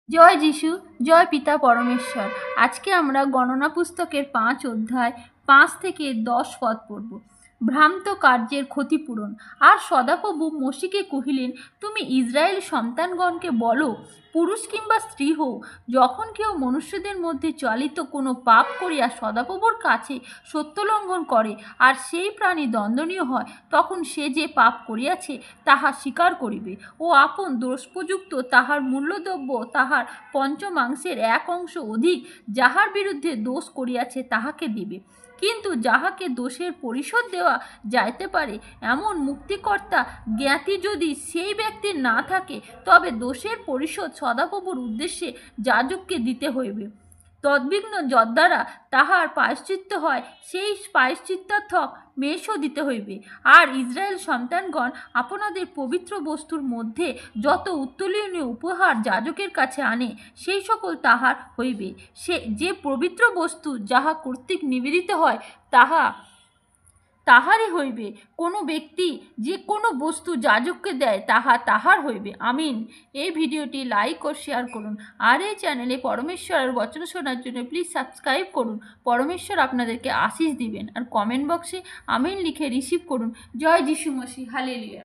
জয় যিশু, জয় পিতা পরমেশ্বর। আজকে আমরা গণনা পুস্তকের 5 অধ্যায় 5 থেকে 10 পদ পড়ব। ভ্রান্ত কার্যের ক্ষতিপূরণ। আর সদাপ্রভু মসিকে কহিলেন, তুমি ইসরায়েল সন্তানগণকে বলো, পুরুষ কিংবা স্ত্রী হোক, যখন কেউ মনুষ্যদের মধ্যে চালিত কোনো পাপ করিয়া সদাপ্রভুর কাছে সত্যলঙ্ঘন করে আর সেই প্রাণী দণ্ডনীয় হয়, তখন সে যে পাপ করিয়াছে তাহা স্বীকার করিবে ও আপন দোষপ্রযুক্ত তাহার মূল্যদ্রব্য তাহার পঞ্চমাংশের 1 অংশ অধিক যাহার বিরুদ্ধে দোষ করিয়াছে তাহাকে দিবে। কিন্তু যাহাকে দোষের পরিশোধ দেওয়া যাইতে পারে এমন মুক্তিকর্তা জ্ঞাতি যদি সেই ব্যক্তির না থাকে, তবে দোষের পরিশোধ সদাপ্রভুর উদ্দেশ্যে যাজককে দিতে হইবে। তদ্বিঘ্ন যদ্বারা তাহার প্রায়শ্চিত্ত হয়, সেই প্রায়শ্চিত্তার্থক মেষও দিতে হইবে। আর ইসরায়েল সন্তানগণ আপনাদের পবিত্র বস্তুর মধ্যে যত উত্তোলনীয় উপহার যাজকের কাছে আনে, সেই সকল তাহার হইবে। সে যে পবিত্র বস্তু যাহা কর্তৃক নিবেদিত হয় তাহারই হইবে। কোনো ব্যক্তি যে কোনো বস্তু যাজককে দেয় তাহা তাহার হইবে। আমিন। এই ভিডিওটি লাইক ও শেয়ার করুন। আর এই চ্যানেলে পরমেশ্বরের বচন শোনার জন্য প্লিজ সাবস্ক্রাইব করুন। পরমেশ্বর আপনাদেরকে আশীষ দিবেন। আর কমেন্ট বক্সে আমিন লিখে রিসিভ করুন। জয় যিশু মসিহ। হালেলুয়া।